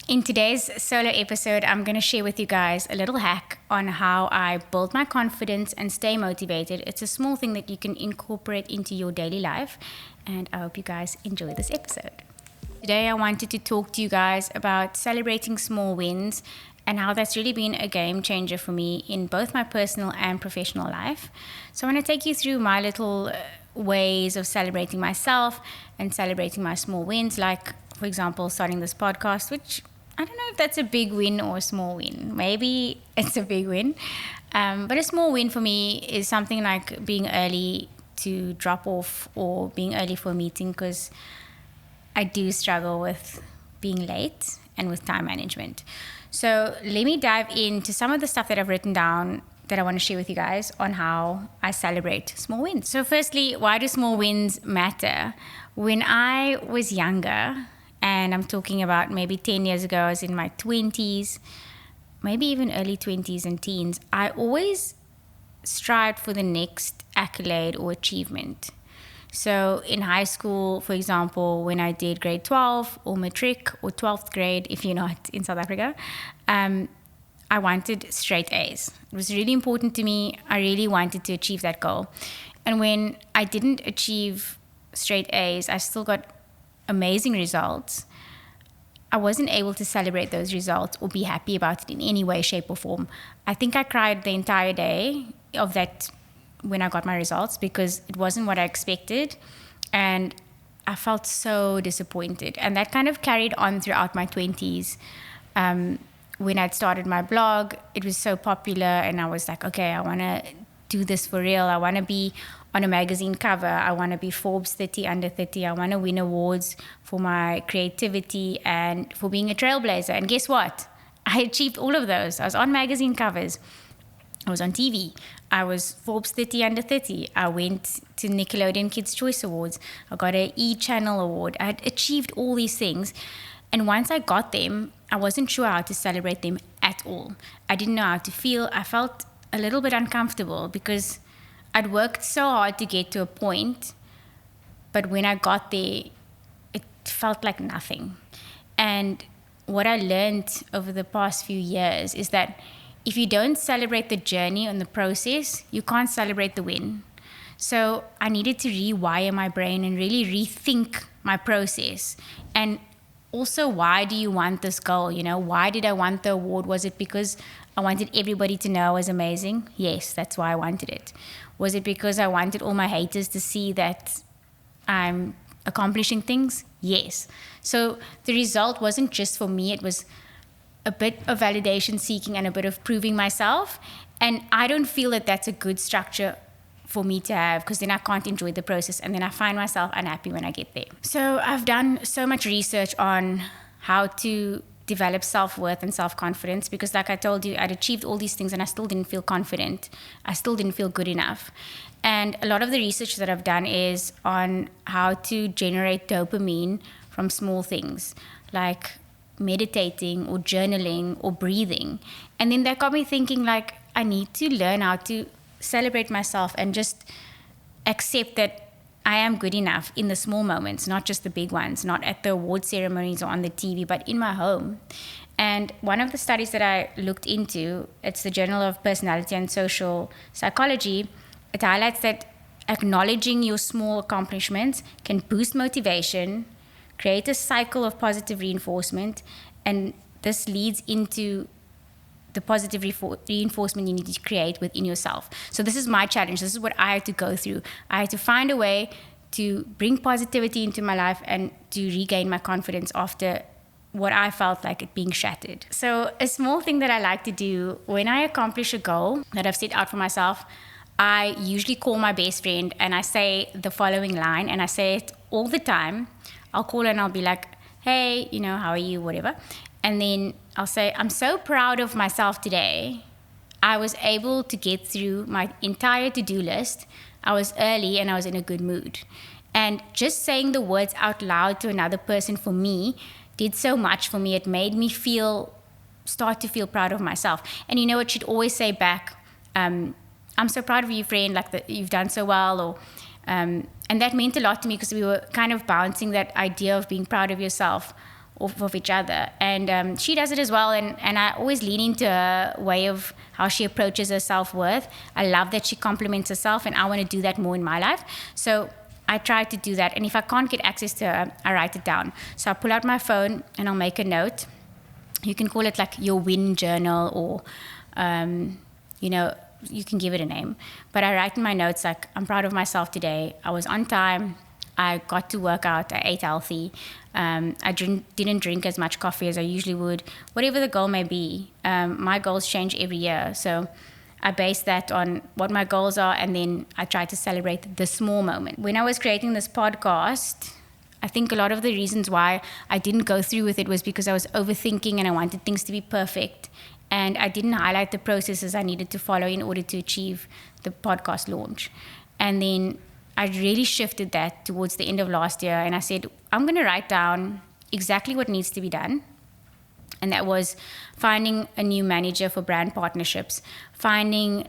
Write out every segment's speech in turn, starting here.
In today's solo episode, I'm going to share with you guys a little hack on how I build my confidence and stay motivated. It's a small thing that you can incorporate into your daily life, and I hope you guys enjoy this episode. Today, I wanted to talk to you guys about celebrating small wins and how that's really been a game changer for me in both my personal and professional life. So I want to take you through my little ways of celebrating myself and celebrating my small wins, like, for example, starting this podcast, which I don't know if that's a big win or a small win. Maybe it's a big win. But a small win for me is something like being early to drop off or being early for a meeting, because I do struggle with being late and with time management. So let me dive into some of the stuff that I've written down that I want to share with you guys on how I celebrate small wins. So firstly, why do small wins matter? When I was younger, and I'm talking about maybe 10 years ago, I was in my 20s, maybe even early 20s and teens, I always strived for the next accolade or achievement. So in high school, for example, when I did grade 12 or matric or 12th grade, if you're not in South Africa, I wanted straight A's. It was really important to me. I really wanted to achieve that goal. And when I didn't achieve straight A's, I still got amazing results. I wasn't able to celebrate those results or be happy about it in any way, shape, or form. I think I cried the entire day of that when I got my results, because it wasn't what I expected, and I felt so disappointed. And that kind of carried on throughout my 20s. When I'd started my blog, it was so popular, and I was like, okay, I want to do this for real. I want to be on a magazine cover. I want to be Forbes 30 under 30. I want to win awards for my creativity and for being a trailblazer. And guess what? I achieved all of those. I was on magazine covers. I was on TV. I was Forbes 30 under 30. I went to Nickelodeon Kids' Choice Awards. I got an E-Channel award. I had achieved all these things. And once I got them, I wasn't sure how to celebrate them at all. I didn't know how to feel. I felt a little bit uncomfortable because I'd worked so hard to get to a point, but when I got there, it felt like nothing. And what I learned over the past few years is that if you don't celebrate the journey and the process, you can't celebrate the win. So I needed to rewire my brain and really rethink my process. And also, why do you want this goal? You know, why did I want the award? Was it because I wanted everybody to know I was amazing? Yes, that's why I wanted it. Was it because I wanted all my haters to see that I'm accomplishing things? Yes. So the result wasn't just for me. It was a bit of validation seeking and a bit of proving myself. And I don't feel that that's a good structure for me to have, because then I can't enjoy the process, and then I find myself unhappy when I get there. So I've done so much research on how to develop self-worth and self-confidence, because like I told you, I'd achieved all these things and I still didn't feel confident. I still didn't feel good enough. And a lot of the research that I've done is on how to generate dopamine from small things, like meditating or journaling or breathing. And then that got me thinking, like, I need to learn how to celebrate myself and just accept that I am good enough in the small moments, not just the big ones, not at the award ceremonies or on the TV, but in my home. And one of the studies that I looked into, it's the Journal of Personality and Social Psychology. It highlights that acknowledging your small accomplishments can boost motivation, create a cycle of positive reinforcement, and this leads into the positive reinforcement you need to create within yourself. So this is my challenge. This is what I had to go through. I had to find a way to bring positivity into my life and to regain my confidence after what I felt like it being shattered. So a small thing that I like to do when I accomplish a goal that I've set out for myself, I usually call my best friend and I say the following line, and I say it all the time. I'll call her and I'll be like, hey, how are you, whatever. And then I'll say, I'm so proud of myself today. I was able to get through my entire to-do list. I was early and I was in a good mood. And just saying the words out loud to another person for me did so much for me. It made me start to feel proud of myself. And you know what, she'd always say back, I'm so proud of you, friend, like that you've done so well, or and that meant a lot to me, because we were kind of bouncing that idea of being proud of yourself off of each other. And she does it as well. And I always lean into her way of how she approaches her self-worth. I love that she compliments herself, and I want to do that more in my life. So I try to do that. And if I can't get access to her, I write it down. So I pull out my phone and I'll make a note. You can call it like your win journal, or, you can give it a name. But I write in my notes, like, I'm proud of myself today. I was on time. I got to work out. I ate healthy. I didn't drink as much coffee as I usually would. Whatever the goal may be, my goals change every year. So I base that on what my goals are, and then I try to celebrate the small moment. When I was creating this podcast, I think a lot of the reasons why I didn't go through with it was because I was overthinking and I wanted things to be perfect. And I didn't highlight the processes I needed to follow in order to achieve the podcast launch. And then I really shifted that towards the end of last year. And I said, I'm going to write down exactly what needs to be done. And that was finding a new manager for brand partnerships, finding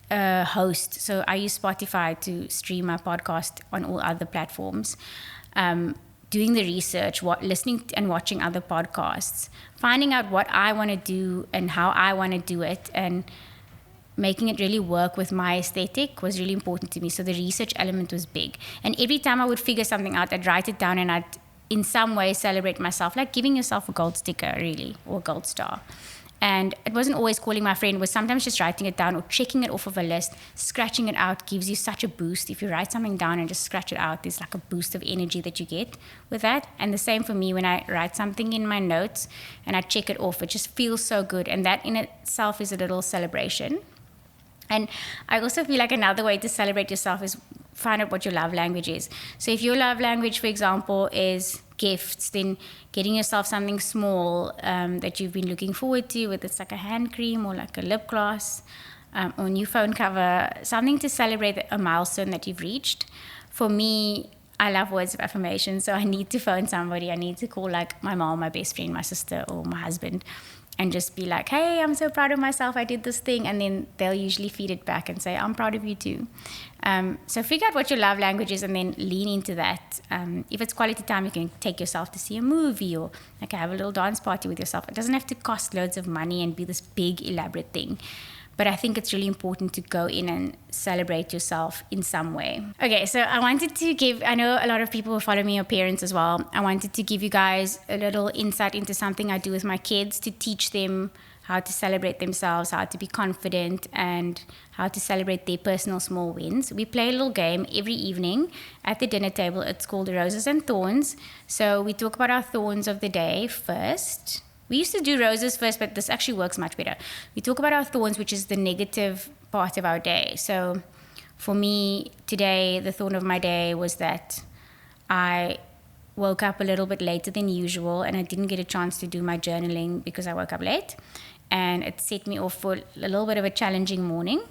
a host. So I use Spotify to stream my podcast on all other platforms. Doing the research, listening and watching other podcasts, finding out what I want to do and how I want to do it, and making it really work with my aesthetic was really important to me. So the research element was big. And every time I would figure something out, I'd write it down and I'd in some way celebrate myself, like giving yourself a gold sticker, really, or a gold star. And it wasn't always calling my friend, it was sometimes just writing it down or checking it off of a list. Scratching it out gives you such a boost. If you write something down and just scratch it out, there's like a boost of energy that you get with that. And the same for me when I write something in my notes and I check it off, it just feels so good. And that in itself is a little celebration. And I also feel like another way to celebrate yourself is find out what your love language is. So if your love language, for example, is gifts, then getting yourself something small that you've been looking forward to, whether it's like a hand cream or like a lip gloss or a new phone cover, something to celebrate a milestone that you've reached. For me, I love words of affirmation, so I need to phone somebody. I need to call like my mom, my best friend, my sister, or my husband, and just be like, hey, I'm so proud of myself, I did this thing. And then they'll usually feed it back and say, I'm proud of you too. So figure out what your love language is and then lean into that. If it's quality time, you can take yourself to see a movie or like have a little dance party with yourself. It doesn't have to cost loads of money and be this big elaborate thing. But I think it's really important to go in and celebrate yourself in some way. Okay, so I wanted to give, I know a lot of people who follow me are parents as well. I wanted to give you guys a little insight into something I do with my kids to teach them how to celebrate themselves, how to be confident, and how to celebrate their personal small wins. We play a little game every evening at the dinner table. It's called Roses and Thorns. So we talk about our thorns of the day first. We used to do roses first, but this actually works much better. We talk about our thorns, which is the negative part of our day. So for me, today, the thorn of my day was that I woke up a little bit later than usual and I didn't get a chance to do my journaling because I woke up late. And it set me off for a little bit of a challenging morning.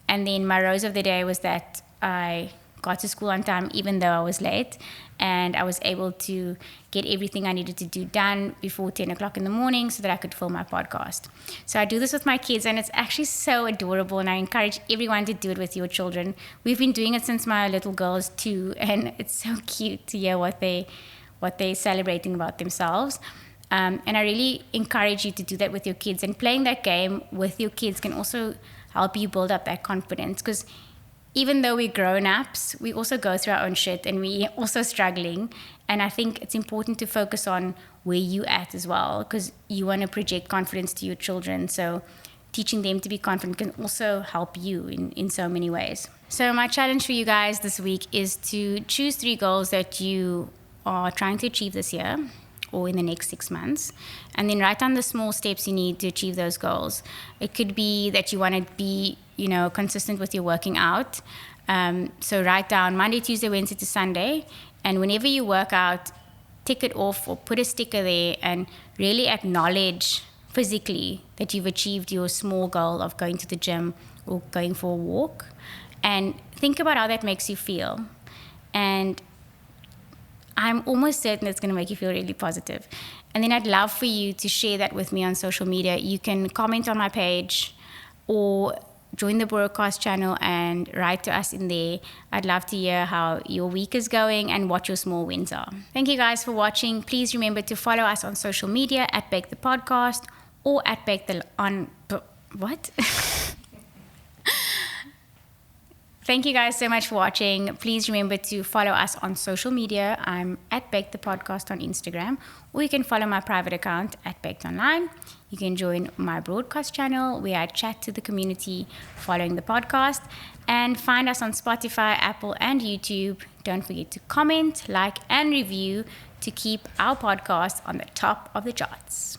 And then my rose of the day was that I got to school on time, even though I was late. And I was able to get everything I needed to do done before 10 o'clock in the morning so that I could film my podcast. So I do this with my kids, and it's actually so adorable. And I encourage everyone to do it with your children. We've been doing it since my little girl is 2, and it's so cute to hear what they're celebrating about themselves. And I really encourage you to do that with your kids. And playing that game with your kids can also help you build up that confidence, because even though we're grown-ups, we also go through our own shit and we're also struggling. And I think it's important to focus on where you're at as well, because you want to project confidence to your children. So teaching them to be confident can also help you in so many ways. So my challenge for you guys this week is to choose 3 goals that you are trying to achieve this year or in the next 6 months, and then write down the small steps you need to achieve those goals. It could be that you want to be, consistent with your working out. So write down Monday, Tuesday, Wednesday to Sunday, and whenever you work out, tick it off or put a sticker there and really acknowledge physically that you've achieved your small goal of going to the gym or going for a walk, and think about how that makes you feel. And I'm almost certain it's going to make you feel really positive. And then I'd love for you to share that with me on social media. You can comment on my page or join the broadcast channel and write to us in there. I'd love to hear how your week is going and what your small wins are. Thank you guys for watching. Please remember to follow us on social media at Bake the Podcast or at Bake the on what? Thank you guys so much for watching. Please remember to follow us on social media. I'm at Bake the Podcast on Instagram, or you can follow my private account at Baked Online. You can join my broadcast channel where I chat to the community following the podcast, and find us on Spotify, Apple, and YouTube. Don't forget to comment, like, and review to keep our podcast on the top of the charts.